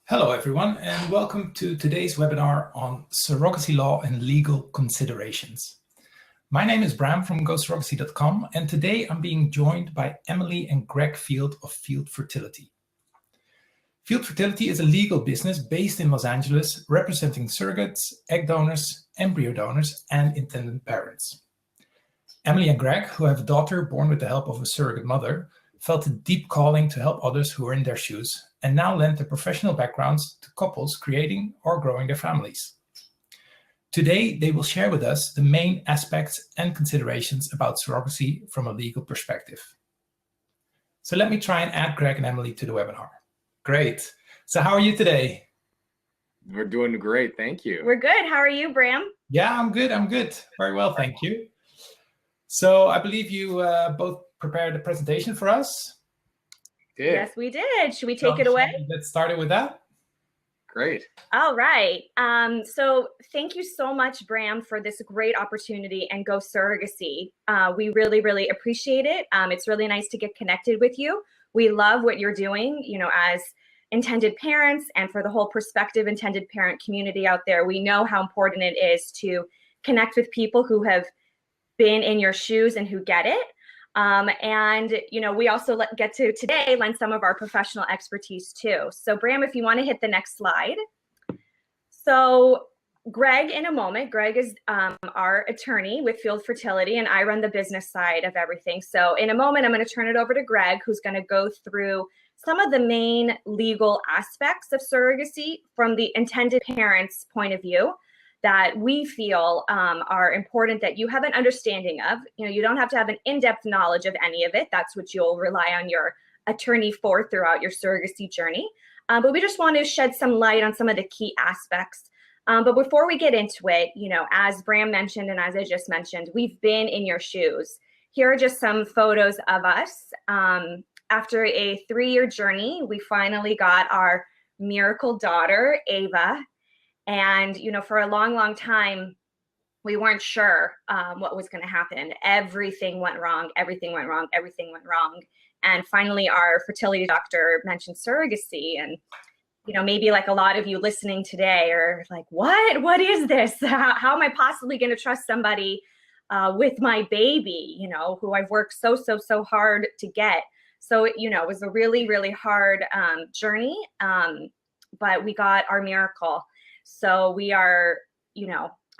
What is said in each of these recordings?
Hello, everyone, and welcome to today's webinar on surrogacy law and legal considerations. My name is Bram from GoSurrogacy.com, and today I'm being joined by Emily and Greg Field of Field Fertility. Field Fertility is a legal business based in Los Angeles, representing surrogates, egg donors, embryo donors, and intended parents. Emily and Greg, who have a daughter born with the help of a surrogate mother, felt a deep calling to help others who are in their shoes, and now lend their professional backgrounds to couples creating or growing their families. Today, they will share with us the main aspects and considerations about surrogacy from a legal perspective. So let me try and add Greg and Emily to the webinar. Great. So how are you today? We're doing great, thank you. We're good. How are you, Bram? Yeah, I'm good. Very well, thank you. So I believe you both prepared a presentation for us. Yes, we did. Should we take it away? Let's start with that. Great. All right. So thank you so much, Bram, for this great opportunity and Go Surrogacy. We really, really appreciate it. It's really nice to get connected with you. We love what you're doing, as intended parents, and for the whole prospective intended parent community out there. We know how important it is to connect with people who have been in your shoes and who get it. We also get to today lend some of our professional expertise too. So Bram, if you want to hit the next slide. So Greg, in a moment, Greg is our attorney with Field Fertility, and I run the business side of everything. So in a moment, I'm going to turn it over to Greg, who's going to go through some of the main legal aspects of surrogacy from the intended parent's point of view that we feel are important that you have an understanding of. You don't have to have an in-depth knowledge of any of it. That's what you'll rely on your attorney for throughout your surrogacy journey. But we just want to shed some light on some of the key aspects. But before we get into it, as Bram mentioned and as I just mentioned, we've been in your shoes. Here are just some photos of us. After a 3-year journey, we finally got our miracle daughter, Ava. And, for a long, long time, we weren't sure what was going to happen. Everything went wrong. And finally, our fertility doctor mentioned surrogacy. And, maybe like a lot of you listening today are like, what is this? How am I possibly going to trust somebody with my baby, who I've worked so hard to get? So, it was a really, really hard journey, but we got our miracle. So we are,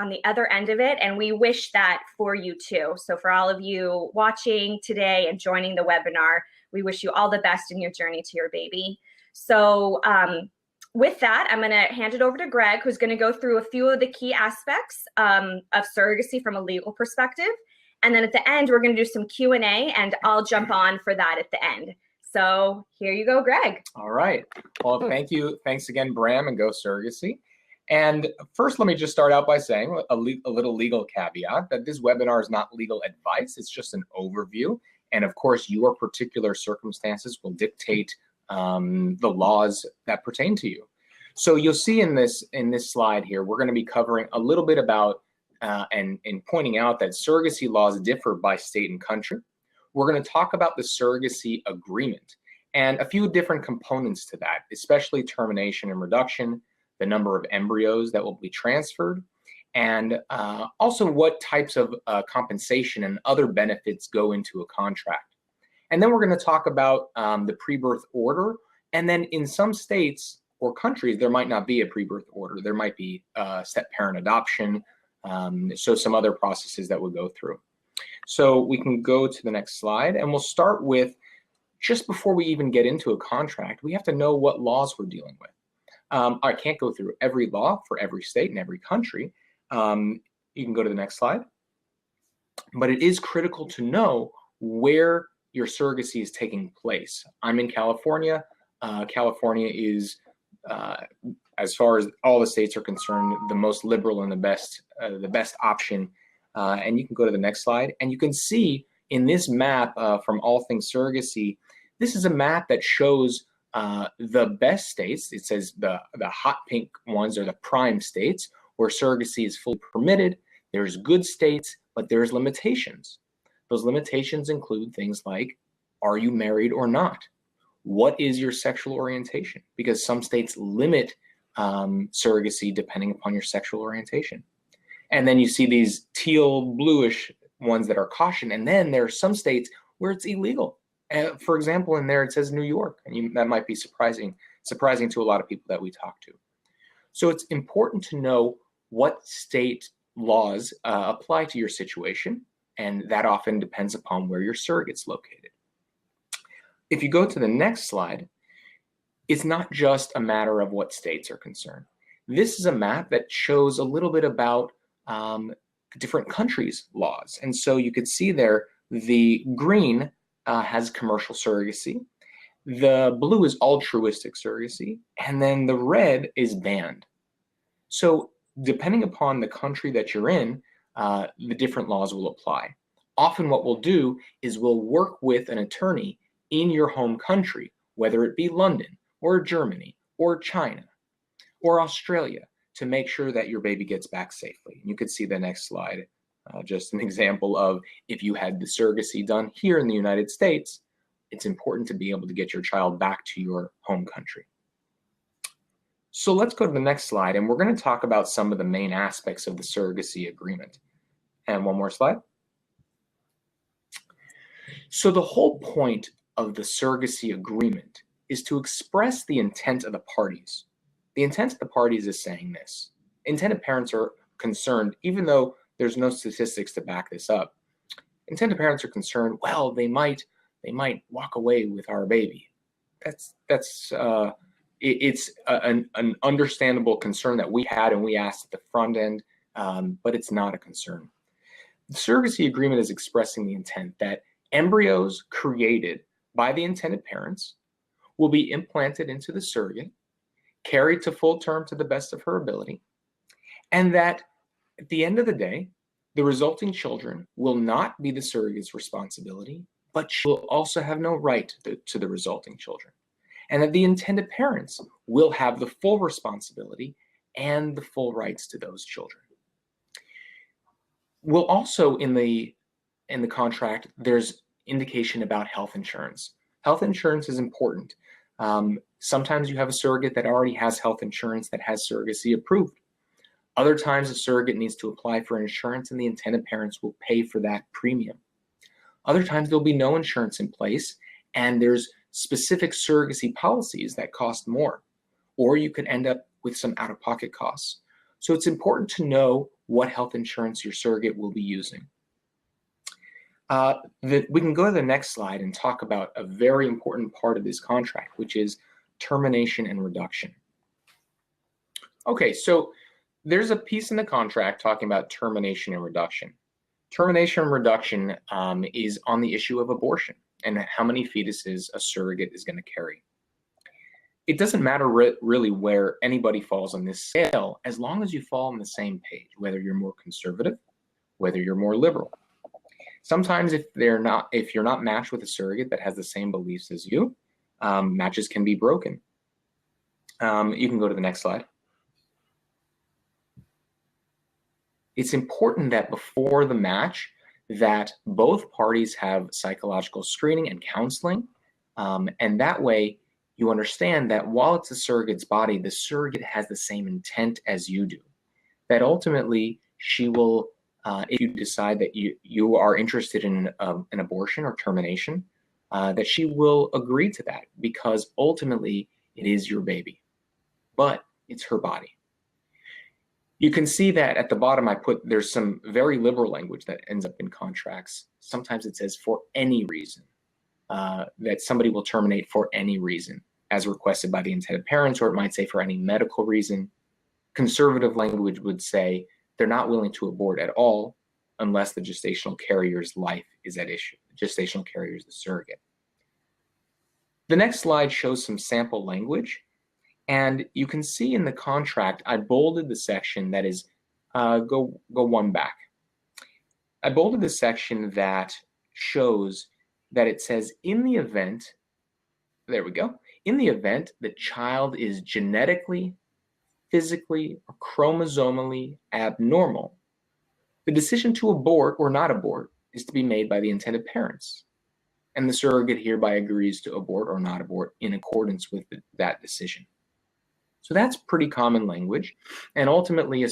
on the other end of it, and we wish that for you too. So for all of you watching today and joining the webinar, we wish you all the best in your journey to your baby. So with that, I'm going to hand it over to Greg, who's going to go through a few of the key aspects of surrogacy from a legal perspective. And then at the end, we're going to do some Q&A, and I'll jump on for that at the end. So here you go, Greg. All right. Well, thank you. Thanks again, Bram and Go Surrogacy. And first, let me just start out by saying a little legal caveat that this webinar is not legal advice. It's just an overview. And of course, your particular circumstances will dictate the laws that pertain to you. So you'll see in this slide here, we're going to be covering a little bit about and pointing out that surrogacy laws differ by state and country. We're going to talk about the surrogacy agreement and a few different components to that, especially termination and reduction, the number of embryos that will be transferred, and also what types of compensation and other benefits go into a contract. And then we're going to talk about the pre-birth order, and then in some states or countries, there might not be a pre-birth order. There might be step-parent adoption, so some other processes that we'll go through. So we can go to the next slide, and we'll start with, just before we even get into a contract, we have to know what laws we're dealing with. I can't go through every law for every state and every country. You can go to the next slide. But it is critical to know where your surrogacy is taking place. I'm in California. California is, as far as all the states are concerned, the most liberal and the best option. And you can go to the next slide. And you can see in this map from All Things Surrogacy, this is a map that shows the best states. It says the hot pink ones are the prime states where surrogacy is fully permitted. There's good states, but there's limitations. Those limitations include things like, are you married or not? What is your sexual orientation? Because some states limit surrogacy depending upon your sexual orientation. And then you see these teal bluish ones that are caution. And then there are some states where it's illegal. For example, in there it says New York, and that might be surprising to a lot of people that we talk to. So it's important to know what state laws apply to your situation, and that often depends upon where your surrogate's located. If you go to the next slide, it's not just a matter of what states are concerned. This is a map that shows a little bit about different countries' laws. And so you could see there, the green has commercial surrogacy, the blue is altruistic surrogacy, and then the red is banned. So depending upon the country that you're in, the different laws will apply. Often what we'll do is we'll work with an attorney in your home country, whether it be London or Germany or China or Australia, to make sure that your baby gets back safely. You could see the next slide, just an example of if you had the surrogacy done here in the United States, it's important to be able to get your child back to your home country. So let's go to the next slide, and we're going to talk about some of the main aspects of the surrogacy agreement. And one more slide. So the whole point of the surrogacy agreement is to express the intent of the parties. The intent of the parties is saying this. Intended parents are concerned, even though there's no statistics to back this up. Intended parents are concerned, well, they might walk away with our baby. It's an understandable concern that we had and we asked at the front end, but it's not a concern. The surrogacy agreement is expressing the intent that embryos created by the intended parents will be implanted into the surrogate, carried to full term to the best of her ability, and that at the end of the day, the resulting children will not be the surrogate's responsibility, but she will also have no right to the resulting children, and that the intended parents will have the full responsibility and the full rights to those children. We'll also, in the contract, there's indication about health insurance. Health insurance is important. Sometimes you have a surrogate that already has health insurance that has surrogacy approved. Other times a surrogate needs to apply for insurance and the intended parents will pay for that premium. Other times there'll be no insurance in place and there's specific surrogacy policies that cost more, or you could end up with some out-of-pocket costs. So it's important to know what health insurance your surrogate will be using. We can go to the next slide and talk about a very important part of this contract, which is termination and reduction. Okay, so there's a piece in the contract talking about termination and reduction. Termination and reduction is on the issue of abortion and how many fetuses a surrogate is going to carry. It doesn't matter really where anybody falls on this scale, as long as you fall on the same page, whether you're more conservative, whether you're more liberal. Sometimes if you're not matched with a surrogate that has the same beliefs as you, matches can be broken. You can go to the next slide. It's important that before the match that both parties have psychological screening and counseling, and that way you understand that while it's the surrogate's body, the surrogate has the same intent as you do. That ultimately she will, if you decide that you are interested in an abortion or termination, that she will agree to that because ultimately it is your baby, but it's her body. You can see that at the bottom there's some very liberal language that ends up in contracts. Sometimes it says for any reason, that somebody will terminate for any reason as requested by the intended parents, or it might say for any medical reason. Conservative language would say they're not willing to abort at all unless the gestational carrier's life is at issue. The gestational carrier is the surrogate. The next slide shows some sample language. And you can see in the contract, I bolded the section that is, go one back. I bolded the section that shows that it says in the event, there we go, in the event the child is genetically, physically, or chromosomally abnormal, the decision to abort or not abort is to be made by the intended parents. and the surrogate hereby agrees to abort or not abort in accordance with that decision. So that's pretty common language, and ultimately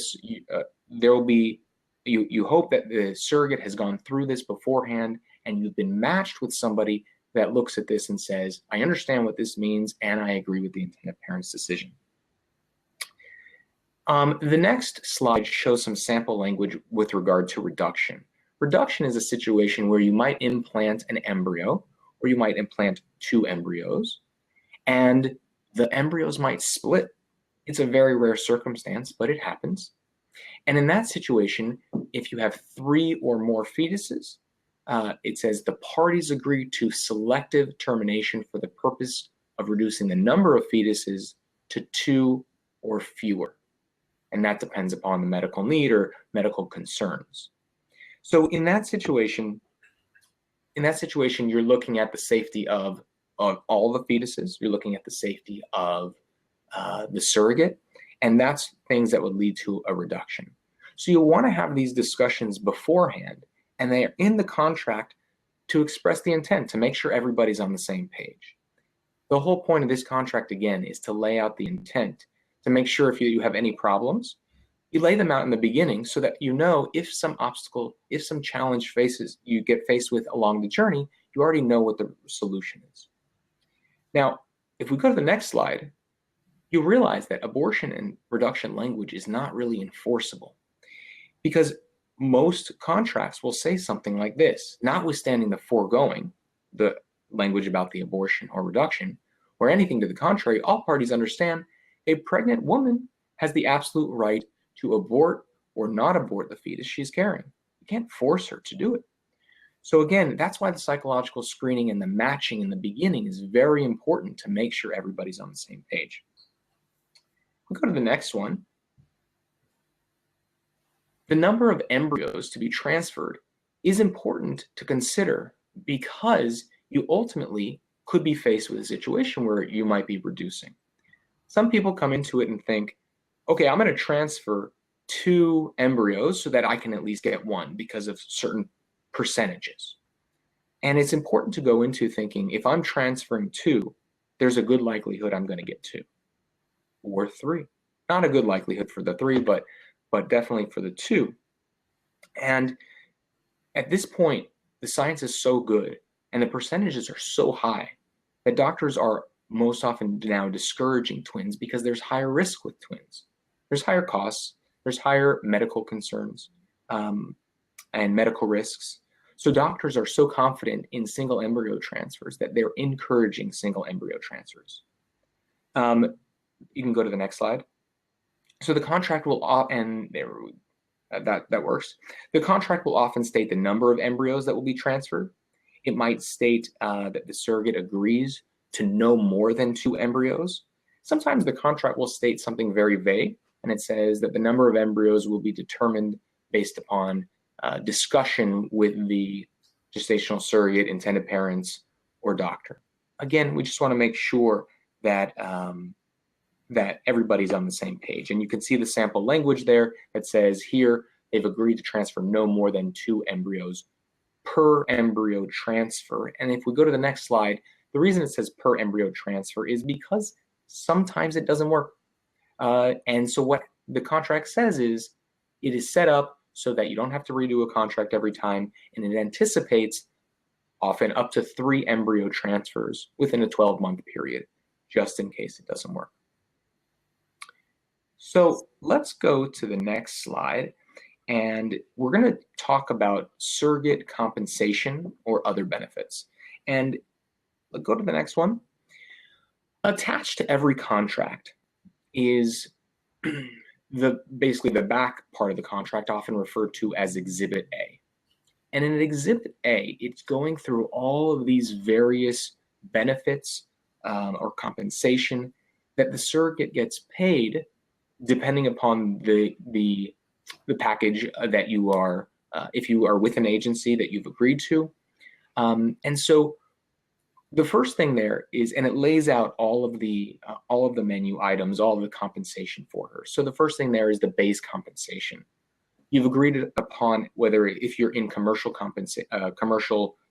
there will be, you hope that the surrogate has gone through this beforehand and you've been matched with somebody that looks at this and says, I understand what this means and I agree with the intended parent's decision. The next slide shows some sample language with regard to reduction. Reduction is a situation where you might implant an embryo, or you might implant 2 embryos, and the embryos might split. It's a very rare circumstance, but it happens. And in that situation, if you have 3 or more fetuses, it says the parties agree to selective termination for the purpose of reducing the number of fetuses to 2 or fewer. And that depends upon the medical need or medical concerns. So in that situation, you're looking at the safety of all the fetuses. You're looking at the safety of the surrogate, and that's things that would lead to a reduction. So you'll want to have these discussions beforehand, and they are in the contract to express the intent, to make sure everybody's on the same page. The whole point of this contract, again, is to lay out the intent, to make sure if you have any problems, you lay them out in the beginning so that you know if some obstacle, if some challenge you get faced with along the journey, you already know what the solution is. Now, if we go to the next slide, you realize that abortion and reduction language is not really enforceable, because most contracts will say something like this, notwithstanding the foregoing, the language about the abortion or reduction, or anything to the contrary, all parties understand a pregnant woman has the absolute right to abort or not abort the fetus she's carrying. You can't force her to do it. So again, that's why the psychological screening and the matching in the beginning is very important to make sure everybody's on the same page. We'll go to the next one. The number of embryos to be transferred is important to consider because you ultimately could be faced with a situation where you might be reducing. Some people come into it and think, okay, I'm going to transfer 2 embryos so that I can at least get 1 because of certain percentages. And it's important to go into thinking, if I'm transferring 2, there's a good likelihood I'm going to get 2 or 3. Not a good likelihood for the 3, but definitely for the 2. And at this point, the science is so good and the percentages are so high that doctors are most often now discouraging twins because there's higher risk with twins. There's higher costs, there's higher medical concerns and medical risks. So doctors are so confident in single embryo transfers that they're encouraging single embryo transfers. You can go to the next slide. So the contract will, and there, that works. The contract will often state the number of embryos that will be transferred. It might state that the surrogate agrees to no more than 2 embryos. Sometimes the contract will state something very vague, and it says that the number of embryos will be determined based upon discussion with the gestational surrogate, intended parents, or doctor. Again, we just want to make sure that that everybody's on the same page. And you can see the sample language there that says here they've agreed to transfer no more than 2 embryos per embryo transfer. And if we go to the next slide, the reason it says per embryo transfer is because sometimes it doesn't work. And so what the contract says is it is set up so that you don't have to redo a contract every time, and it anticipates often up to 3 embryo transfers within a 12-month period, just in case it doesn't work. So let's go to the next slide, and we're going to talk about surrogate compensation or other benefits. And let's go to the next one. Attached to every contract is basically the back part of the contract, often referred to as Exhibit A. And in Exhibit A, it's going through all of these various benefits or compensation that the surrogate gets paid depending upon the package that you are, if you are with an agency that you've agreed to. And so the first thing there is, and it lays out all of the menu items, all of the compensation for her. So the first thing there is the base compensation. You've agreed upon whether if you're in commercial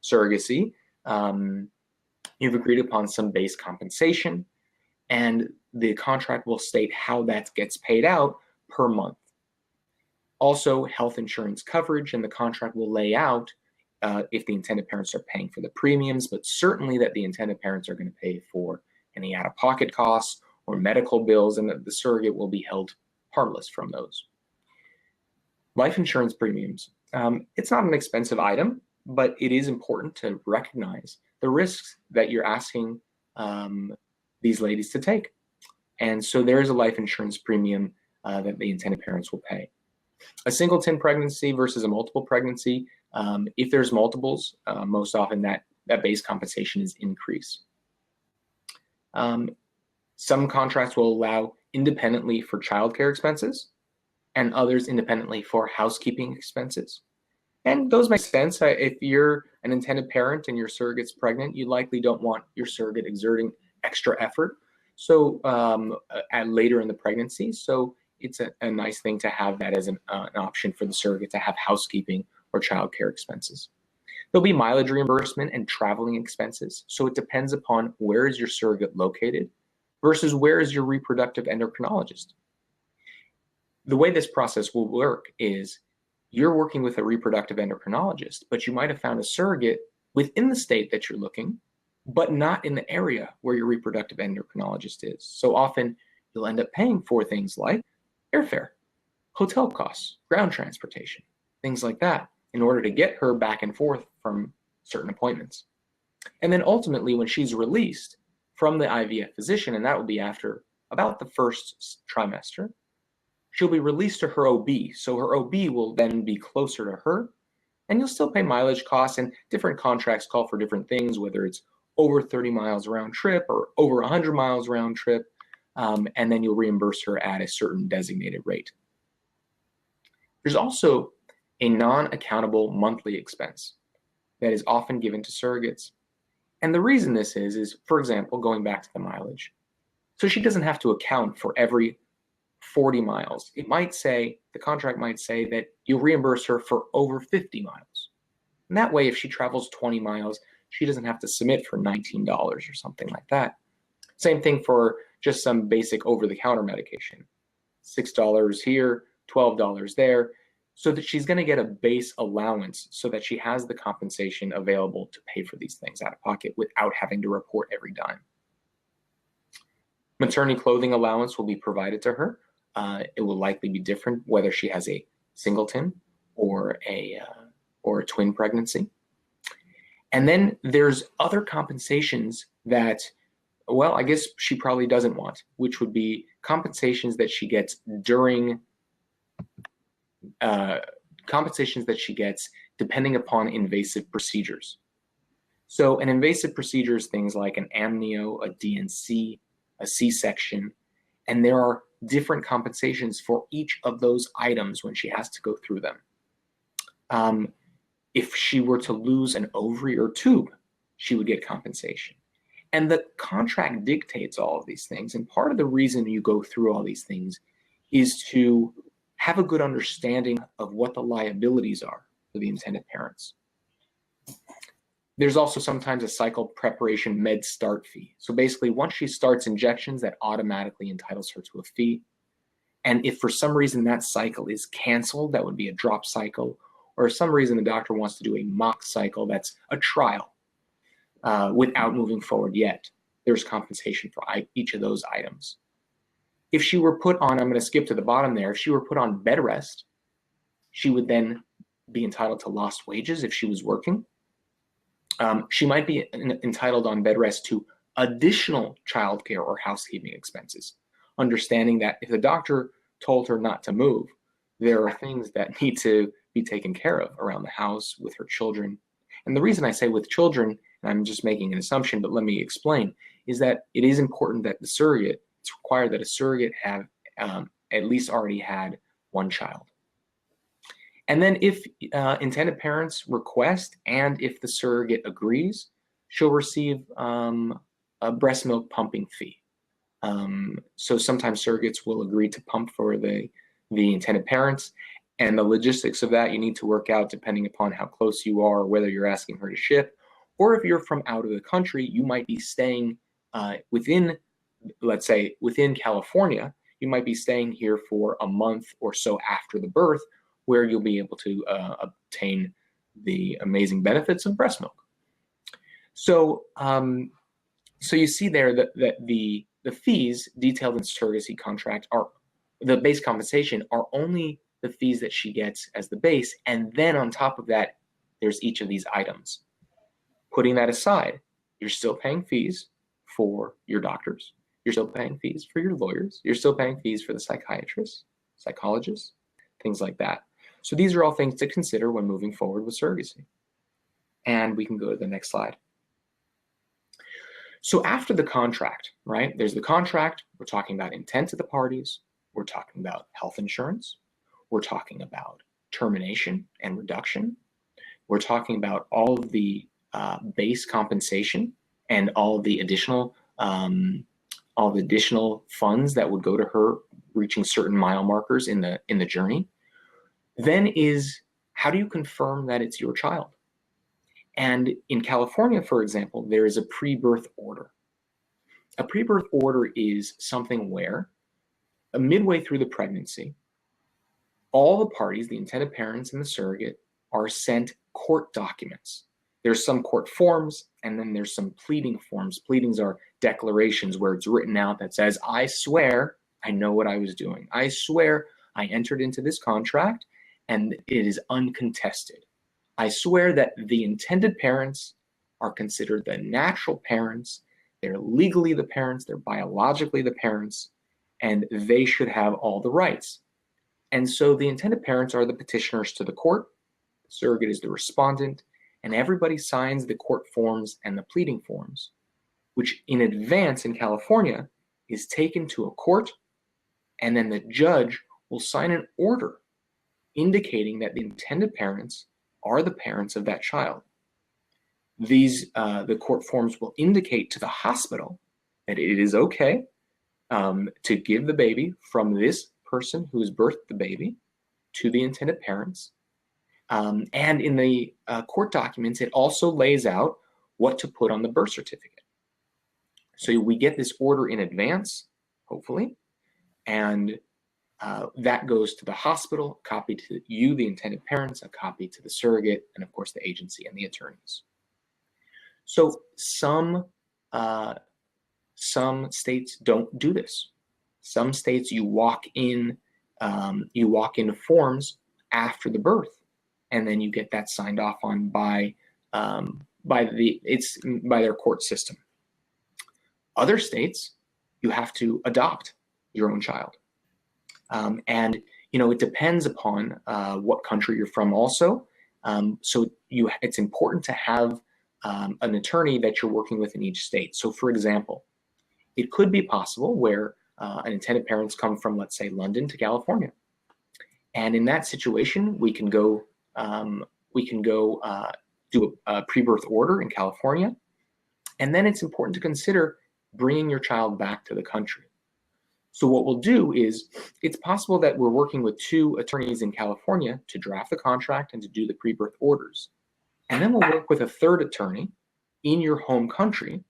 surrogacy, You've agreed upon some base compensation, and the contract will state how that gets paid out per month. Also, health insurance coverage, and the contract will lay out if the intended parents are paying for the premiums, but certainly that the intended parents are going to pay for any out-of-pocket costs or medical bills, and that the surrogate will be held harmless from those. Life insurance premiums. It's not an expensive item, but it is important to recognize the risks that you're asking these ladies to take. And so there is a life insurance premium that the intended parents will pay. A singleton pregnancy versus a multiple pregnancy, if there's multiples, most often that base compensation is increased. Some contracts will allow independently for childcare expenses and others independently for housekeeping expenses. And those make sense. If you're an intended parent and your surrogate's pregnant, you likely don't want your surrogate exerting extra effort so later in the pregnancy. So it's a nice thing to have that as an option for the surrogate to have housekeeping or childcare expenses. There'll be mileage reimbursement and traveling expenses. So it depends upon where is your surrogate located versus where is your reproductive endocrinologist. The way this process will work is you're working with a reproductive endocrinologist, but you might have found a surrogate within the state that you're looking, but not in the area where your reproductive endocrinologist is. So often you'll end up paying for things like airfare, hotel costs, ground transportation, things like that, in order to get her back and forth from certain appointments. And then ultimately, when she's released from the IVF physician, and that will be after about the first trimester, she'll be released to her OB. So her OB will then be closer to her, and you'll still pay mileage costs, and different contracts call for different things, whether it's over 30 miles round trip or over 100 miles round trip, and then you'll reimburse her at a certain designated rate. There's also a non-accountable monthly expense that is often given to surrogates. And the reason this is, for example, going back to the mileage. So she doesn't have to account for every 40 miles. It might say, the contract might say that you'll reimburse her for over 50 miles. And that way, if she travels 20 miles, she doesn't have to submit for $19 or something like that. Same thing for just some basic over-the-counter medication. $6 here, $12 there, so that she's going to get a base allowance so that she has the compensation available to pay for these things out of pocket without having to report every dime. Maternity clothing allowance will be provided to her. It will likely be different whether she has a singleton or a twin pregnancy. And then there's other compensations that, well, I guess she probably doesn't want, which would be compensations that she gets depending upon invasive procedures. So an invasive procedure is things like an amnio, a DNC, a C-section, and there are different compensations for each of those items when she has to go through them. If she were to lose an ovary or tube, she would get compensation. And the contract dictates all of these things. And part of the reason you go through all these things is to have a good understanding of what the liabilities are for the intended parents. There's also sometimes a cycle preparation med start fee. So basically, once she starts injections, that automatically entitles her to a fee. And if for some reason that cycle is canceled, that would be a drop cycle, or for some reason the doctor wants to do a mock cycle, that's a trial without moving forward yet, there's compensation for each of those items. If she were put on, I'm going to skip to the bottom there, if she were put on bed rest, she would then be entitled to lost wages if she was working. She might be entitled on bed rest to additional childcare or housekeeping expenses, understanding that if the doctor told her not to move, there are things that need to be taken care of around the house with her children. And the reason I say with children, and I'm just making an assumption, but let me explain, is that it is important that the surrogate, it's required that a surrogate have at least already had one child. And then if intended parents request and if the surrogate agrees, she'll receive a breast milk pumping fee. So sometimes surrogates will agree to pump for the intended parents, and the logistics of that you need to work out depending upon how close you are, whether you're asking her to ship Or if you're from out of the country, you might be staying within, let's say, within California. You might be staying here for a month or so after the birth, where you'll be able to obtain the amazing benefits of breast milk. So, so you see there that the fees detailed in surrogacy contract are, the base compensation are only the fees that she gets as the base, and then on top of that, there's each of these items. Putting that aside, you're still paying fees for your doctors. You're still paying fees for your lawyers. You're still paying fees for the psychiatrists, psychologists, things like that. So these are all things to consider when moving forward with surrogacy. And we can go to the next slide. So after the contract, right, there's the contract. We're talking about intent of the parties. We're talking about health insurance. We're talking about termination and reduction. We're talking about all of the base compensation and all of the additional funds that would go to her reaching certain mile markers in the journey. Then is, how do you confirm that it's your child? And in California, for example, there is a pre-birth order. A pre-birth order is something where midway through the pregnancy, all the parties, the intended parents and the surrogate, are sent court documents. There's some court forms, and then there's some pleading forms. Pleadings are declarations where it's written out that says, I swear I know what I was doing. I swear I entered into this contract and it is uncontested. I swear that the intended parents are considered the natural parents. They're legally the parents, they're biologically the parents, and they should have all the rights. And so the intended parents are the petitioners to the court, the surrogate is the respondent, and everybody signs the court forms and the pleading forms, which in advance in California is taken to a court, and then the judge will sign an order indicating that the intended parents are the parents of that child. These, the court forms will indicate to the hospital that it is okay to give the baby from this person who has birthed the baby to the intended parents. And in the court documents, it also lays out what to put on the birth certificate. So we get this order in advance, hopefully, and that goes to the hospital, a copy to you, the intended parents, a copy to the surrogate, and of course the agency and the attorneys. So some states don't do this. Some states you walk in forms after the birth, and then you get that signed off on by their court system. Other states, you have to adopt your own child. And it depends upon what country you're from also. So it's important to have an attorney that you're working with in each state. So for example, it could be possible where an intended parents come from, let's say, London to California. And in that situation, we can go do a pre-birth order in California. And then it's important to consider bringing your child back to the country. So what we'll do is, it's possible that we're working with 2 attorneys in California to draft the contract and to do the pre-birth orders. And then we'll work with a 3rd attorney in your home country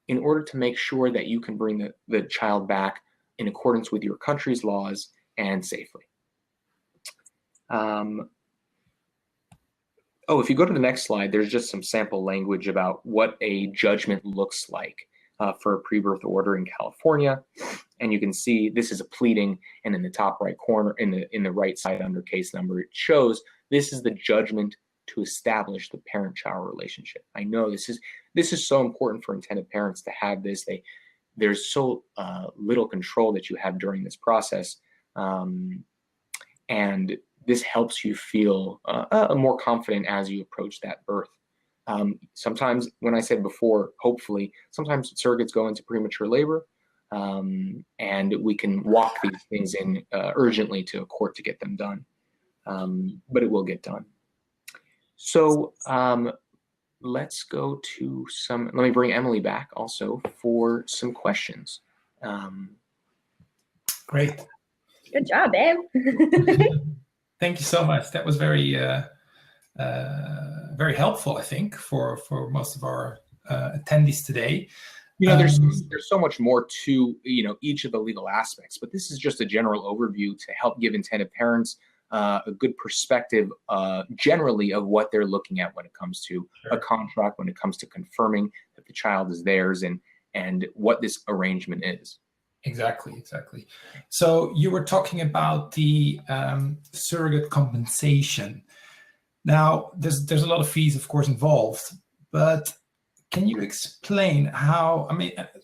in order to make sure that you can bring the child back in accordance with your country's laws and safely. If you go to the next slide, there's just some sample language about what a judgment looks like for a pre-birth order in California. And you can see this is a pleading, and in the top right corner, in the right side under case number, it shows this is the judgment to establish the parent-child relationship. I know this is so important for intended parents to have this. There's so little control that you have during this process, and this helps you feel more confident as you approach that birth. Sometimes, when I said before, hopefully, sometimes surrogates go into premature labor, and we can walk these things in urgently to a court to get them done, but it will get done. So let's go to let me bring Emily back also for some questions. Great. Good job, babe. Thank you so much. That was very very helpful, I think, for most of our attendees today. There's so much more to each of the legal aspects, but this is just a general overview to help give intended parents a good perspective generally of what they're looking at when it comes to a contract, when it comes to confirming that the child is theirs, and what this arrangement is. Exactly. So you were talking about the surrogate compensation. Now, there's a lot of fees, of course, involved, but can you explain how,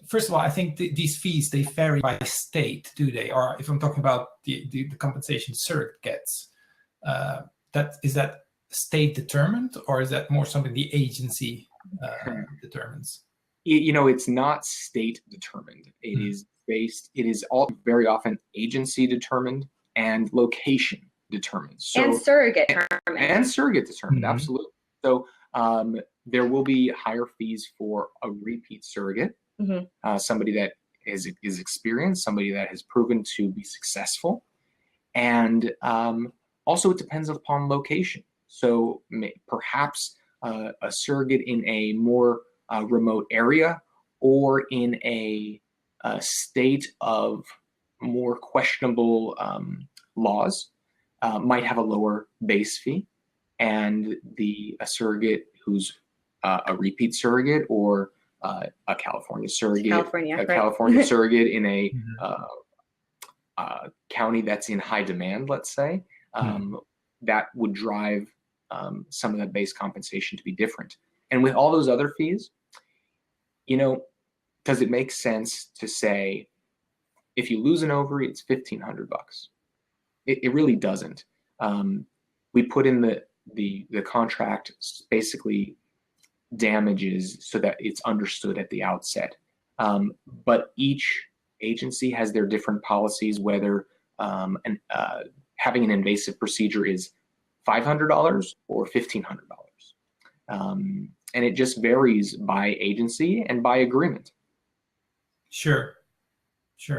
first of all, I think these fees, they vary by state, do they? Or if I'm talking about the compensation surrogate gets, is that state determined, or is that more something the agency determines? It's not state determined. It is all very often agency determined and location determined. And surrogate determined. And surrogate determined, absolutely. So there will be higher fees for a repeat surrogate, somebody that is experienced, somebody that has proven to be successful. And also it depends upon location. So perhaps a surrogate in a more remote area, or in a state of more questionable laws, might have a lower base fee, and a surrogate who's a repeat surrogate, or a California surrogate, California surrogate in a county that's in high demand, let's say, that would drive some of that base compensation to be different. And with all those other fees, does it make sense to say, if you lose an ovary, it's $1,500? It really doesn't. We put in the contract basically damages so that it's understood at the outset. But each agency has their different policies, whether having an invasive procedure is $500 or $1,500. And it just varies by agency and by agreement. Sure.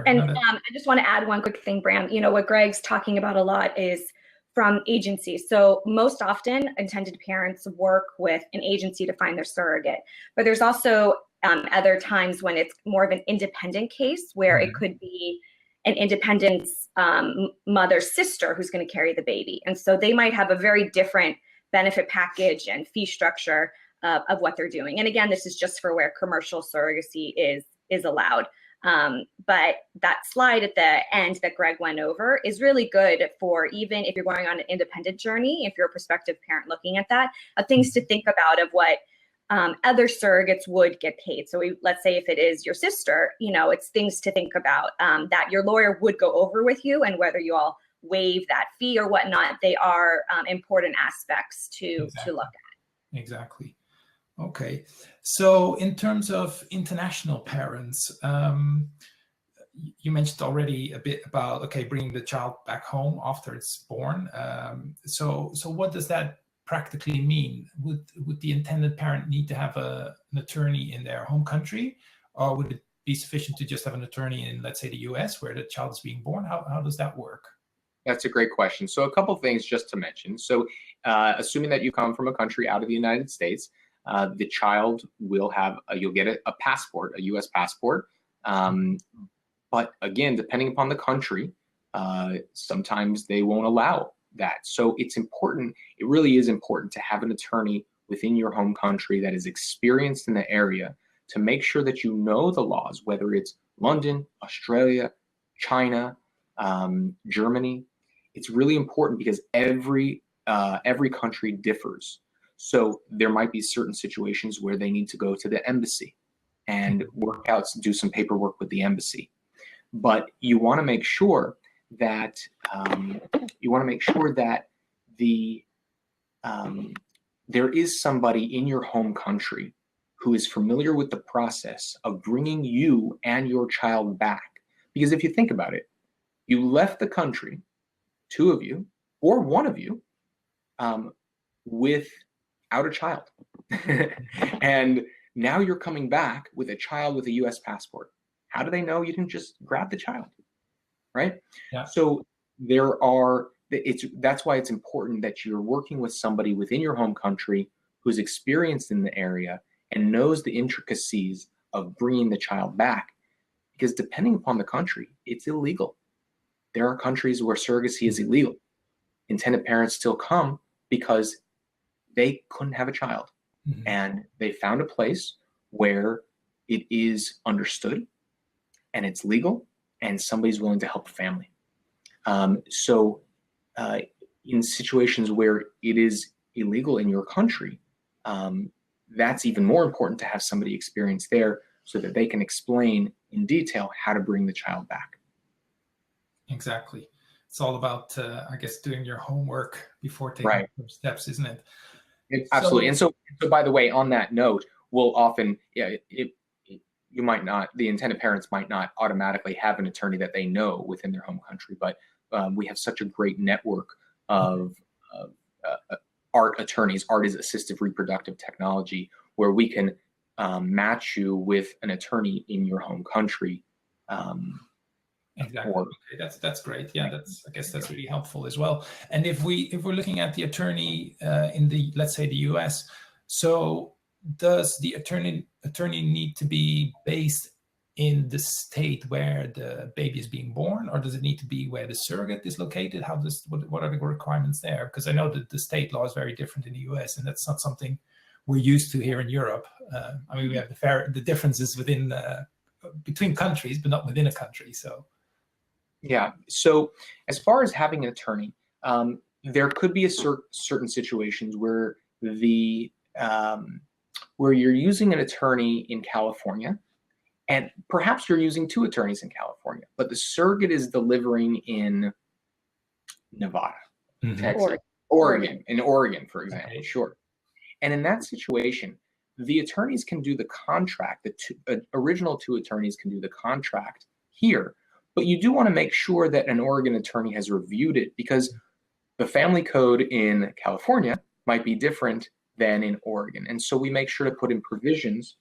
And I just want to add one quick thing, Bram. What Greg's talking about a lot is from agencies. So most often intended parents work with an agency to find their surrogate, but there's also other times when it's more of an independent case, where it could be an independent mother's sister who's going to carry the baby. And so they might have a very different benefit package and fee structure of what they're doing. And again, this is just for where commercial surrogacy is allowed. But that slide at the end that Greg went over is really good for, even if you're going on an independent journey, if you're a prospective parent looking at that, things to think about of what other surrogates would get paid. So let's say if it is your sister, it's things to think about that your lawyer would go over with you, and whether you all waive that fee or whatnot, they are important aspects to look at. Exactly. Okay. So in terms of international parents, you mentioned already a bit about, bringing the child back home after it's born. So what does that practically mean? Would the intended parent need to have an attorney in their home country, or would it be sufficient to just have an attorney in, let's say, the US where the child is being born? How does that work? That's a great question. So a couple things just to mention. So assuming that you come from a country out of the United States, the child will have, you'll get a passport, a US passport. But again, depending upon the country, sometimes they won't allow that. So it's important, it really is important to have an attorney within your home country that is experienced in the area, to make sure that you know the laws, whether it's London, Australia, China, Germany. It's really important because every country differs. So there might be certain situations where they need to go to the embassy and work out, do some paperwork with the embassy. But you want to make sure that there is somebody in your home country who is familiar with the process of bringing you and your child back. Because if you think about it, you left the country, two of you or one of you, without a child. And now you're coming back with a child with a US passport. How do they know you didn't just grab the child, right? Yeah. So that's why it's important that you're working with somebody within your home country who's experienced in the area and knows the intricacies of bringing the child back. Because depending upon the country, it's illegal. There are countries where surrogacy is illegal. Intended parents still come because they couldn't have a child. And they found a place where it is understood and it's legal and somebody's willing to help the family. In situations where it is illegal in your country, that's even more important to have somebody experienced there so that they can explain in detail how to bring the child back. Exactly. It's all about, I guess, doing your homework before taking those steps, isn't it? Absolutely. And so by the way, on that note, we'll often, you might not, the intended parents might not automatically have an attorney that they know within their home country, but we have such a great network of ART attorneys. ART is assistive reproductive technology, where we can match you with an attorney in your home country. Exactly. Okay, that's great. Yeah, I guess that's really helpful as well. And if we're looking at the attorney in the, let's say, the US, so does the attorney need to be based in the state where the baby is being born, or does it need to be where the surrogate is located? What are the requirements there? Because I know that the state law is very different in the US, and that's not something we're used to here in Europe. I mean, we have the differences within between countries, but not within a country. So. Yeah. So as far as having an attorney, there could be certain situations where where you're using an attorney in California, and perhaps you're using two attorneys in California, but the surrogate is delivering in Nevada, Texas, Oregon, for example. Okay. Sure. And in that situation, the attorneys can do the contract. The original two attorneys can do the contract here. But you do want to make sure that an Oregon attorney has reviewed it, because the family code in California might be different than in Oregon. And so we make sure to put in provisions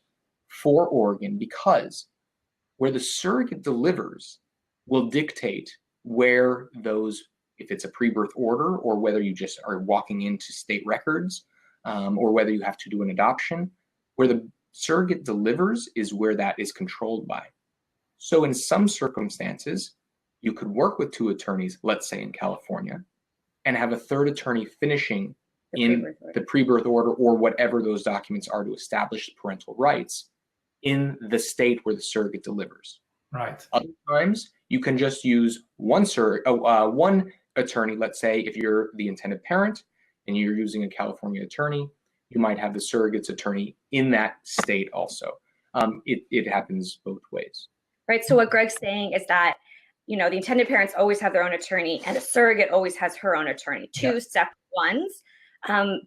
for Oregon, because where the surrogate delivers will dictate where those, if it's a pre-birth order, or whether you just are walking into state records, or whether you have to do an adoption. Where the surrogate delivers is where that is controlled by. So in some circumstances, you could work with two attorneys, let's say in California, and have a third attorney finishing in the pre-birth order or whatever those documents are to establish parental rights in the state where the surrogate delivers. Right. Other times, you can just use one attorney. Let's say if you're the intended parent and you're using a California attorney, you might have the surrogate's attorney in that state also. It happens both ways. Right. So what Greg's saying is that, you know, the intended parents always have their own attorney, and the surrogate always has her own attorney, two separate ones.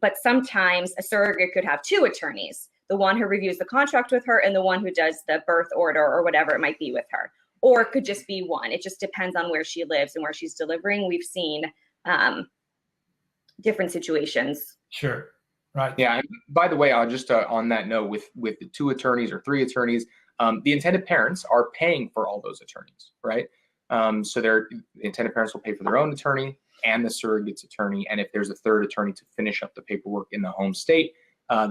But sometimes a surrogate could have two attorneys, the one who reviews the contract with her and the one who does the birth order or whatever it might be with her. Or it could just be one. It just depends on where she lives and where she's delivering. We've seen different situations. Sure. Right. Yeah. And by the way, I'll just on that note, with the two attorneys or three attorneys, the intended parents are paying for all those attorneys, right? So the intended parents will pay for their own attorney and the surrogate's attorney. And if there's a third attorney to finish up the paperwork in the home state,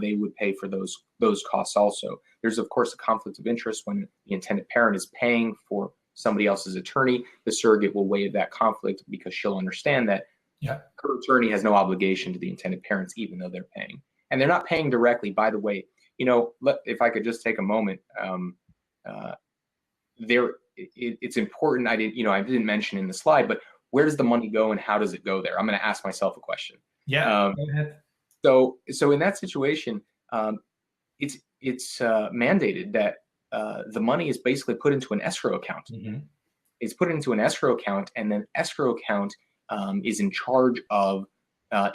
they would pay for those costs also. There's, of course, a conflict of interest when the intended parent is paying for somebody else's attorney. The surrogate will waive that conflict because she'll understand that her attorney has no obligation to the intended parents, even though they're paying. And they're not paying directly, by the way. You know, if I could just take a moment, it's important. I didn't mention in the slide, but where does the money go and how does it go there? I'm going to ask myself a question. Yeah. Go ahead. So in that situation, it's mandated that the money is basically put into an escrow account. Mm-hmm. It's put into an escrow account, and then escrow account is in charge of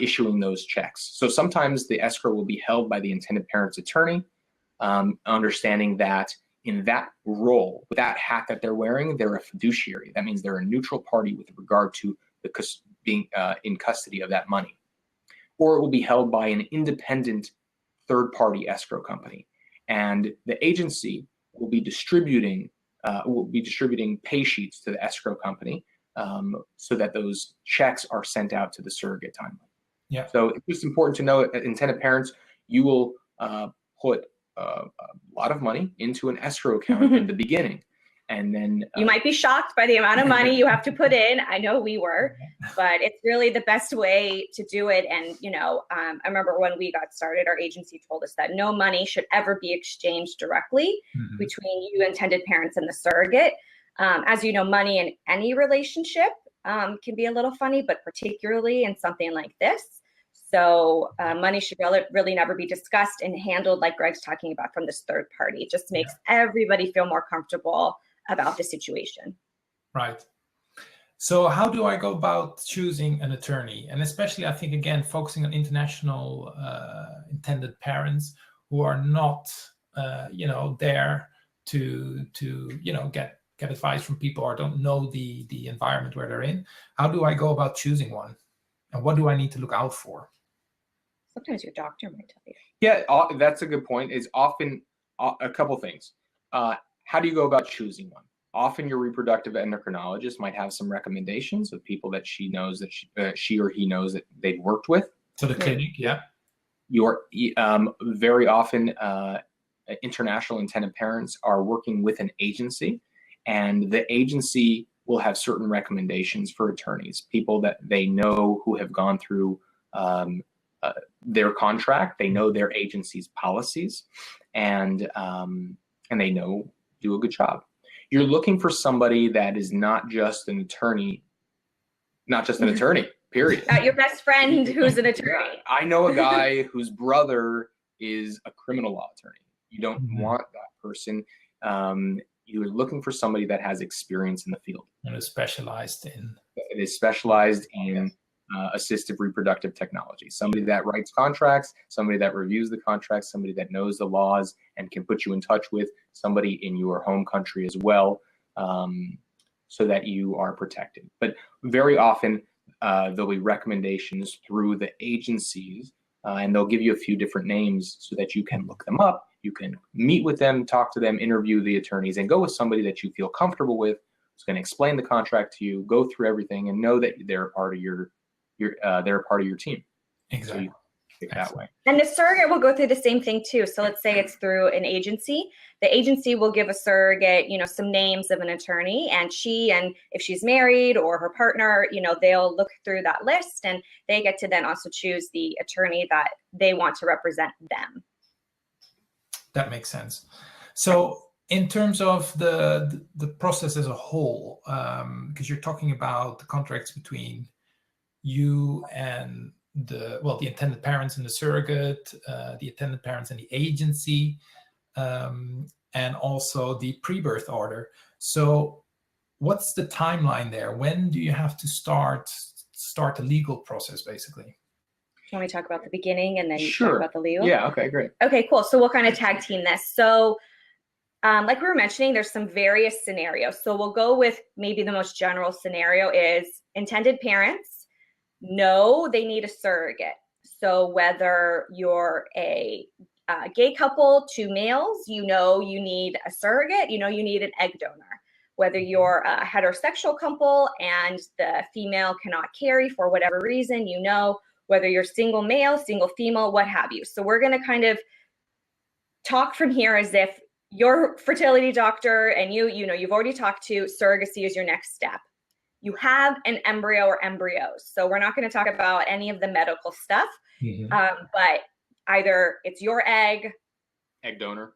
issuing those checks. So sometimes the escrow will be held by the intended parent's attorney, understanding that in that role, with that hat that they're wearing, they're a fiduciary. That means they're a neutral party with regard to being in custody of that money. Or it will be held by an independent third-party escrow company, and the agency will be distributing pay sheets to the escrow company so that those checks are sent out to the surrogate timely. Yeah. So it's just important to know, intended parents, you will put a lot of money into an escrow account at the beginning. And then you might be shocked by the amount of money you have to put in. I know we were, but it's really the best way to do it. And, I remember when we got started, our agency told us that no money should ever be exchanged directly between you intended parents and the surrogate. As you know, money in any relationship can be a little funny, but particularly in something like this. So money should really never be discussed and handled like Greg's talking about from this third party. It just makes everybody feel more comfortable about the situation. Right. So how do I go about choosing an attorney? And especially, I think, again, focusing on international intended parents who are not, there to get advice from people or don't know the environment where they're in. How do I go about choosing one? And what do I need to look out for? Sometimes your doctor might tell you. Yeah, that's a good point. Is often a couple things. How do you go about choosing one? Often your reproductive endocrinologist might have some recommendations of people that she knows that she or he knows that they've worked with. So the clinic, yeah. Very often international intended parents are working with an agency, and the agency will have certain recommendations for attorneys, people that they know who have gone through their contract, they know their agency's policies, and they do a good job. You're looking for somebody that is not just an attorney, period. Your best friend who's an attorney. I know a guy whose brother is a criminal law attorney. You don't want that person. You're looking for somebody that has experience in the field. And is specialized in. It is specialized in assistive reproductive technology. Somebody that writes contracts, somebody that reviews the contracts, somebody that knows the laws and can put you in touch with somebody in your home country as well, so that you are protected. But very often there'll be recommendations through the agencies, and they'll give you a few different names so that you can look them up. You can meet with them, talk to them, interview the attorneys, and go with somebody that you feel comfortable with, who's going to explain the contract to you, go through everything, and know that they're a part of your team. Exactly. So that way. And the surrogate will go through the same thing too. So let's say it's through an agency. The agency will give a surrogate, some names of an attorney, and if she's married or her partner, they'll look through that list, and they get to then also choose the attorney that they want to represent them. That makes sense. So in terms of the process as a whole, because you're talking about the contracts between you and the intended parents and the surrogate, the intended parents and the agency, and also the pre-birth order. So what's the timeline there? When do you have to start the legal process, basically? Can we talk about the beginning and then Sure. talk about the legal? Yeah, okay, great. Okay, cool. So we'll kind of tag team this. So like we were mentioning, there's some various scenarios. So we'll go with maybe the most general scenario is intended parents know they need a surrogate. So whether you're a gay couple, 2 males, you need a surrogate, you need an egg donor. Whether you're a heterosexual couple and the female cannot carry for whatever reason, whether you're single male, single female, what have you. So we're going to kind of talk from here as if your fertility doctor and you've already talked to surrogacy is your next step. You have an embryo or embryos. So we're not going to talk about any of the medical stuff, but either it's your egg donor,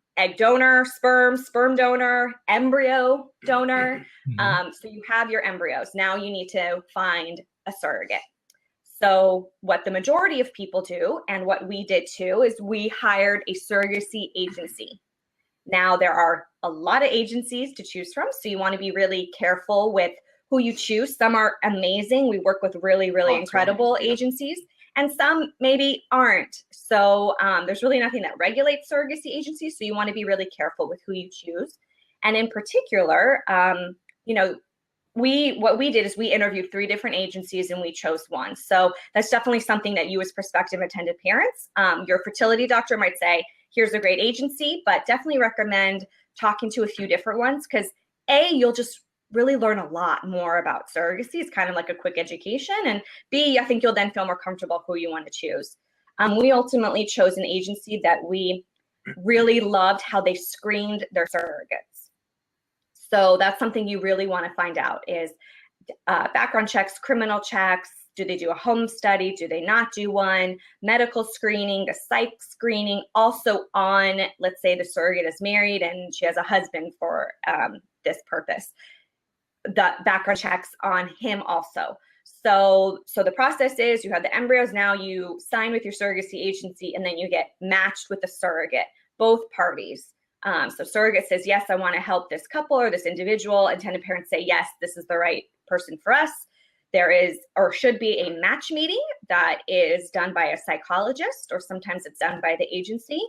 sperm donor, embryo donor. So you have your embryos. Now you need to find a surrogate. So what the majority of people do, and what we did too, is we hired a surrogacy agency. Now there are a lot of agencies to choose from, so you want to be really careful with who you choose. Some are amazing. We work with really, really incredible agencies, and some maybe aren't. So there's really nothing that regulates surrogacy agencies, so you want to be really careful with who you choose. And in particular, what we did is we interviewed 3 different agencies and we chose one. So that's definitely something that you as prospective intended parents, your fertility doctor might say, here's a great agency, but definitely recommend talking to a few different ones, because A, you'll just really learn a lot more about surrogacy. It's kind of like a quick education. And B, I think you'll then feel more comfortable who you want to choose. We ultimately chose an agency that we really loved how they screened their surrogates. So that's something you really want to find out is background checks, criminal checks. Do they do a home study? Do they not do one? Medical screening, the psych screening, also on, let's say the surrogate is married and she has a husband for this purpose. The background checks on him also. So the process is you have the embryos, now you sign with your surrogacy agency, and then you get matched with the surrogate, both parties. So surrogate says, yes, I want to help this couple or this individual. Intended parents say, yes, this is the right person for us. There is or should be a match meeting that is done by a psychologist, or sometimes it's done by the agency.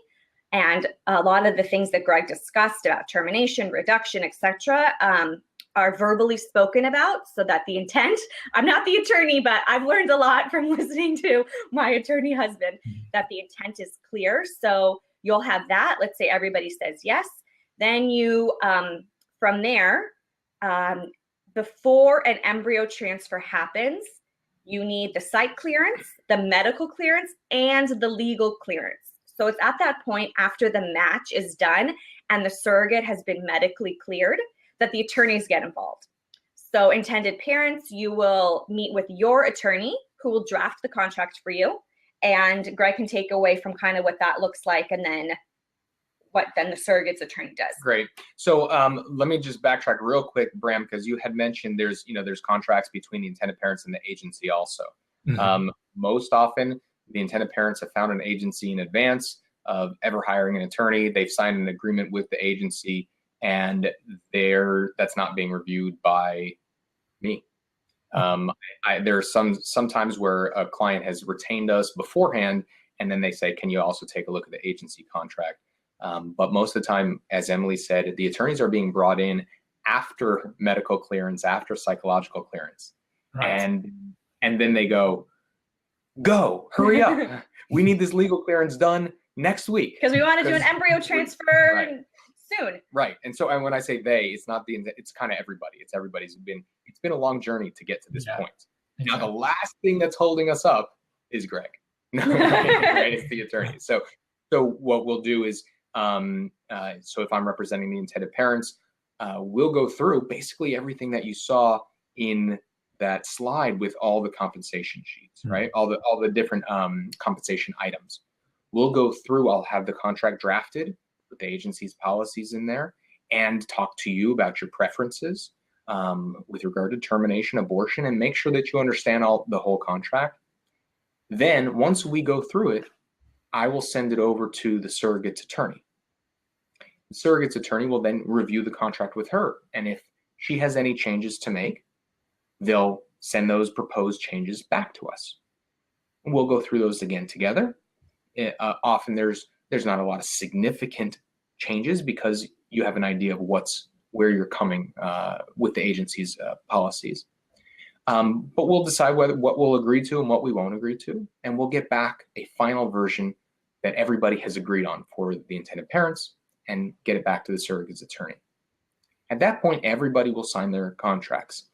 And a lot of the things that Greg discussed about termination, reduction, etc., are verbally spoken about, so that the intent, I'm not the attorney, but I've learned a lot from listening to my attorney husband, that the intent is clear. So you'll have that. Let's say everybody says yes. Then you, from there, before an embryo transfer happens, you need the site clearance, the medical clearance, and the legal clearance. So it's at that point, after the match is done and the surrogate has been medically cleared, that the attorneys get involved. So intended parents, you will meet with your attorney who will draft the contract for you. And Greg can take away from kind of what that looks like, and then what then the surrogate's attorney does. Great. So let me just backtrack real quick, Bram, because you had mentioned there's contracts between the intended parents and the agency also. Mm-hmm. Most often, the intended parents have found an agency in advance of ever hiring an attorney. They've signed an agreement with the agency, and that's not being reviewed by me. There are sometimes where a client has retained us beforehand, and then they say, can you also take a look at the agency contract? But most of the time, as Emily said, the attorneys are being brought in after medical clearance, after psychological clearance. Right. And then they go, hurry up. We need this legal clearance done next week. Because we want to do an embryo transfer right. soon. Right. And so, and when I say they, it's not it's kind of everybody. It's it's been a long journey to get to this point. Exactly. Now, the last thing that's holding us up is Greg. Right? It's the attorney. So what we'll do is, so if I'm representing the intended parents, we'll go through basically everything that you saw in that slide with all the compensation sheets, right? All the different compensation items. We'll go through, I'll have the contract drafted with the agency's policies in there, and talk to you about your preferences with regard to termination, abortion, and make sure that you understand the whole contract. Then once we go through it, I will send it over to the surrogate's attorney. The surrogate's attorney will then review the contract with her. And if she has any changes to make, they'll send those proposed changes back to us. And we'll go through those again together. Often there's not a lot of significant changes because you have an idea of where you're coming with the agency's policies. But we'll decide what we'll agree to and what we won't agree to, and we'll get back a final version that everybody has agreed on for the intended parents and get it back to the surrogate's attorney. At that point, everybody will sign their contracts.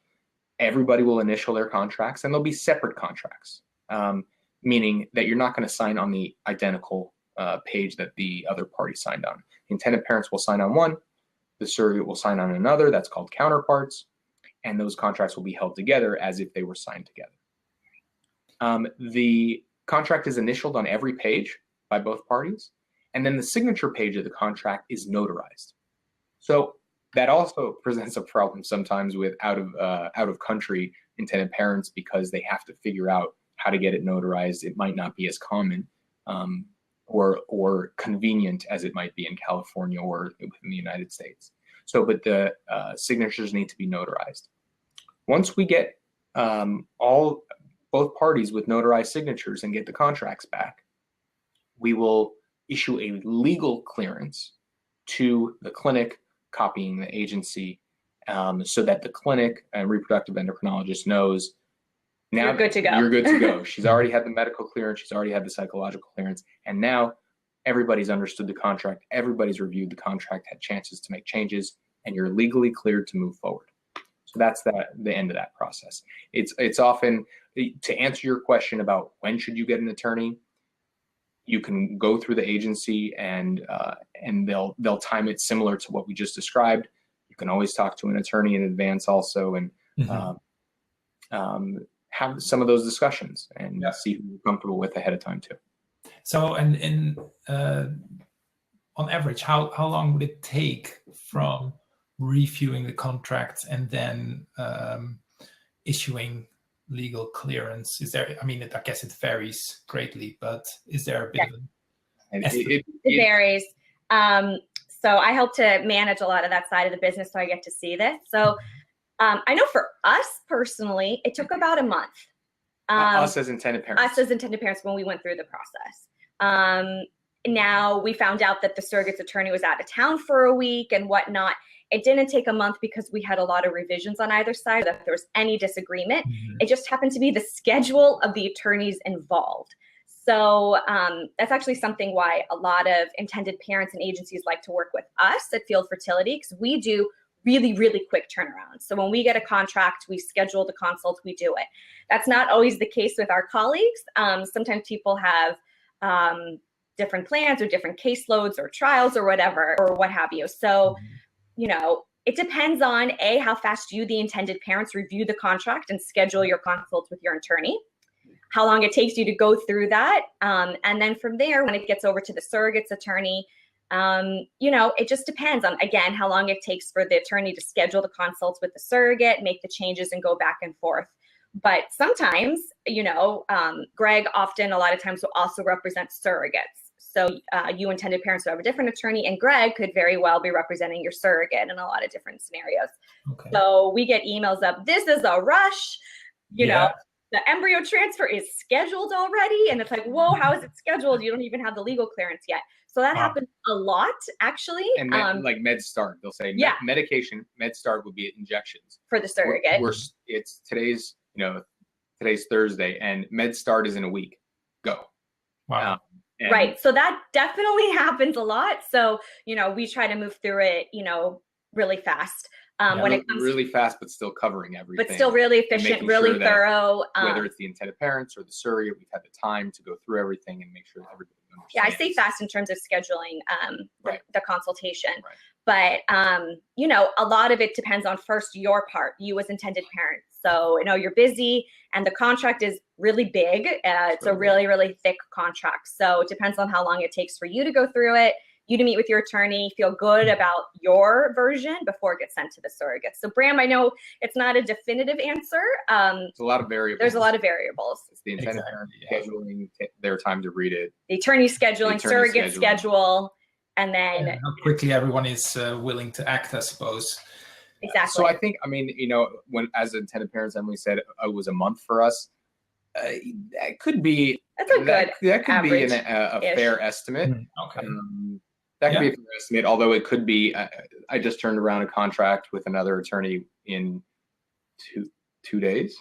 Everybody will initial their contracts, and they'll be separate contracts, meaning that you're not going to sign on the identical page that the other party signed on. The intended parents will sign on one, the surrogate will sign on another, that's called counterparts, and those contracts will be held together as if they were signed together. The contract is initialed on every page by both parties, and then the signature page of the contract is notarized. So that also presents a problem sometimes with out of country intended parents, because they have to figure out how to get it notarized. It might not be as common or convenient as it might be in California or within the United States. So, but the signatures need to be notarized. Once we get both parties with notarized signatures and get the contracts back, we will issue a legal clearance to the clinic, copying the agency, so that the clinic and reproductive endocrinologist knows now you're good to go. You're good to go. She's already had the medical clearance. She's already had the psychological clearance. And now everybody's understood the contract. Everybody's reviewed the contract, had chances to make changes, and you're legally cleared to move forward. So that's the end of that process. It's often, to answer your question about when should you get an attorney, you can go through the agency and they'll time it similar to what we just described. You can always talk to an attorney in advance also, and have some of those discussions and see who you're comfortable with ahead of time too. So, and on average, how long would it take from reviewing the contracts and then issuing legal clearance? Is there, I mean, I guess it varies greatly, but is there a bit of an estimate? It varies. So I help to manage a lot of that side of the business, so I get to see this. So I know for us personally, it took about a month. Us as intended parents. Us as intended parents when we went through the process. Now we found out that the surrogate's attorney was out of town for a week and whatnot. It didn't take a month because we had a lot of revisions on either side, that there was any disagreement. It just happened to be the schedule of the attorneys involved. So that's actually something why a lot of intended parents and agencies like to work with us at Field Fertility, because we do really, really quick turnarounds. So when we get a contract, we schedule the consult, we do it. That's not always the case with our colleagues. Sometimes people have different plans or different caseloads or trials or whatever, or what have you. So, you know, it depends on how fast you, the intended parents, review the contract and schedule your consult with your attorney, how long it takes you to go through that. And then from there, when it gets over to the surrogate's attorney, you know, it just depends on, again, how long it takes for the attorney to schedule the consults with the surrogate, make the changes and go back and forth. But sometimes, you know, Greg often, a lot of times, will also represent surrogates. So you intended parents who have a different attorney, and Greg could very well be representing your surrogate in a lot of different scenarios. Okay. So we get emails of, this is a rush, you know, the embryo transfer is scheduled already. And it's like, whoa, how is it scheduled? You don't even have the legal clearance yet. So that happens a lot, actually. And like Med Start, they'll say medication, Med Start would be injections. For the surrogate. It's today's, you know, today's Thursday, and Med Start is in a week. Go. Wow. Right. So that definitely happens a lot. So, you know, we try to move through it, you know, really fast. When it comes really fast, but still covering everything. But still really efficient, really thorough. Whether it's the intended parents or the surrogate, we've had the time to go through everything and make sure that everybody understands. Yeah, I say fast in terms of scheduling the consultation. But, you know, a lot of it depends on first your part, you as intended parents. So, you know, you're busy and the contract is really big. It's a really, really thick contract. So it depends on how long it takes for you to go through it, you to meet with your attorney, feel good about your version before it gets sent to the surrogate. So Bram, I know it's not a definitive answer. There's a lot of variables. There's a lot of variables. It's the intended parent scheduling, their time to read it. The attorney scheduling, surrogate schedule, and then how quickly everyone is willing to act, I suppose. Exactly. So I think, I mean, you know, when as intended parents, Emily said it was a month for us. That could be that could be a fair estimate. Okay. That could be a fair estimate, although it could be. I just turned around a contract with another attorney in two days,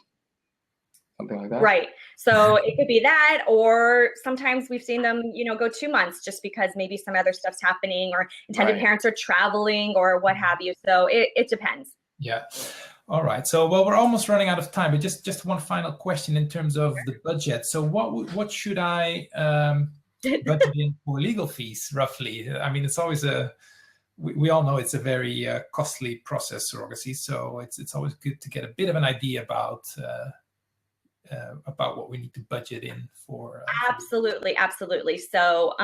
something like that. Right. So it could be that, or sometimes we've seen them, you know, go 2 months just because maybe some other stuff's happening, or intended parents are traveling, or what have you. So it depends. Yeah. All right. So, well, we're almost running out of time, but just one final question in terms of the budget. So what should I budget in for legal fees, roughly? I mean, it's always we all know it's a very costly process, surrogacy. So it's always good to get a bit of an idea about what we need to budget in for. Absolutely. So,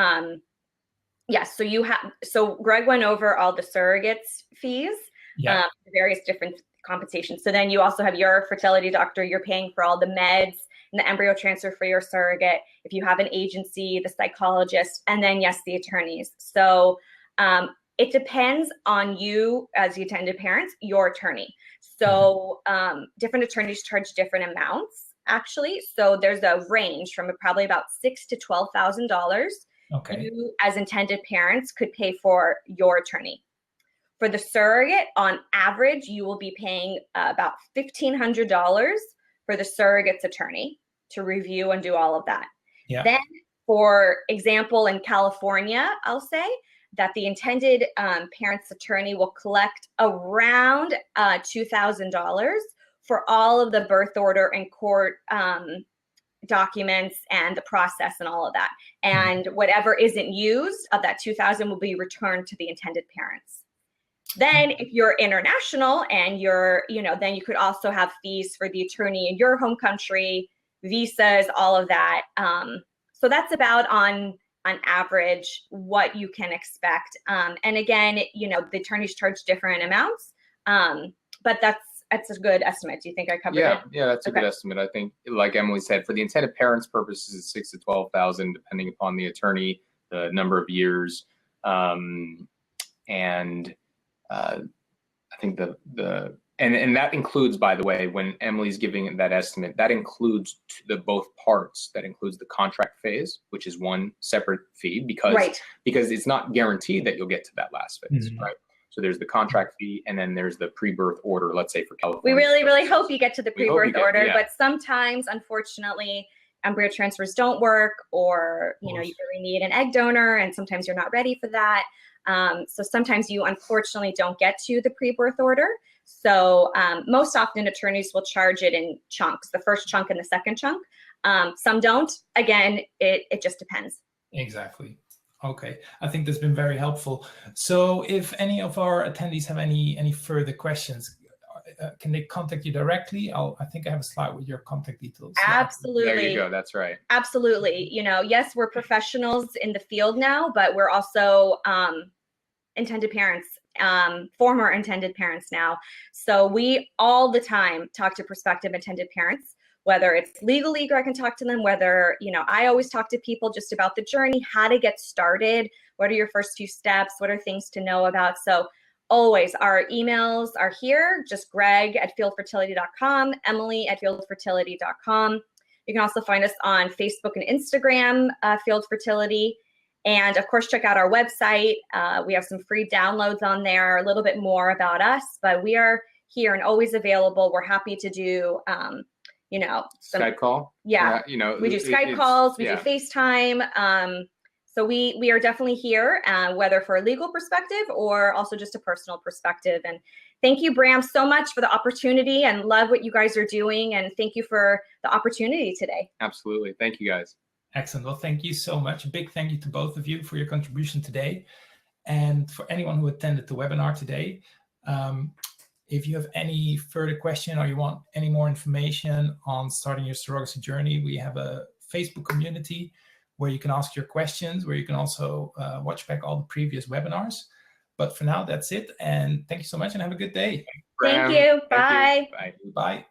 so Greg went over all the surrogates fees, the various different compensations. So then you also have your fertility doctor, you're paying for all the meds and the embryo transfer for your surrogate. If you have an agency, the psychologist, and then the attorneys. So it depends on you as the intended parents, your attorney. So different attorneys charge different amounts, actually. So there's a range from probably about $6,000 to $12,000. Okay. You as intended parents could pay for your attorney. For the surrogate, on average, you will be paying about $1,500 for the surrogate's attorney to review and do all of that. Yeah. Then, for example, in California, I'll say that the intended parent's attorney will collect around $2,000 for all of the birth order and court documents and the process and all of that. And whatever isn't used of that $2,000 will be returned to the intended parents. Then if you're international and you're, then you could also have fees for the attorney in your home country, visas, all of that. So that's about on average what you can expect. And again, the attorneys charge different amounts, but that's a good estimate. Do you think I covered it? Yeah, that's a good estimate. I think, like Emily said, for the intended parents purposes, it's $6,000 to $12,000, depending upon the attorney, the number of years, and I think and that includes, by the way, when Emily's giving that estimate, that includes the both parts. That includes the contract phase, which is one separate fee because it's not guaranteed that you'll get to that last phase, right? So there's the contract fee, and then there's the pre-birth order. Let's say for California, we really hope you get to the pre-birth order, but sometimes, unfortunately, embryo transfers don't work, or you really need an egg donor, and sometimes you're not ready for that. So sometimes you unfortunately don't get to the pre-birth order. So most often attorneys will charge it in chunks, the first chunk and the second chunk. Some don't. Again, it just depends. Exactly. Okay, I think that's been very helpful. So if any of our attendees have any further questions, can they contact you directly? I think I have a slide with your contact details. Absolutely. There you go. That's right. Absolutely. Yes, we're professionals in the field now, but we're also intended parents, former intended parents now. So we all the time talk to prospective intended parents, whether it's legally, I can talk to them, whether, I always talk to people just about the journey, how to get started, what are your first few steps, what are things to know about. So always, our emails are here, just greg@fieldfertility.com, emily@fieldfertility.com. You can also find us on Facebook and Instagram, Field Fertility. And of course, check out our website. We have some free downloads on there, a little bit more about us, but we are here and always available. We're happy to do, Skype call. Yeah, we do Skype calls, we do FaceTime. So we are definitely here, whether for a legal perspective or also just a personal perspective. And thank you, Bram, so much for the opportunity, and love what you guys are doing. And thank you for the opportunity today. Absolutely. Thank you, guys. Excellent. Well, thank you so much. A big thank you to both of you for your contribution today. And for anyone who attended the webinar today, if you have any further question or you want any more information on starting your surrogacy journey, we have a Facebook community where you can ask your questions, where you can also watch back all the previous webinars. But for now, that's it. And thank you so much and have a good day. Thank you. Bye. Bye. Bye.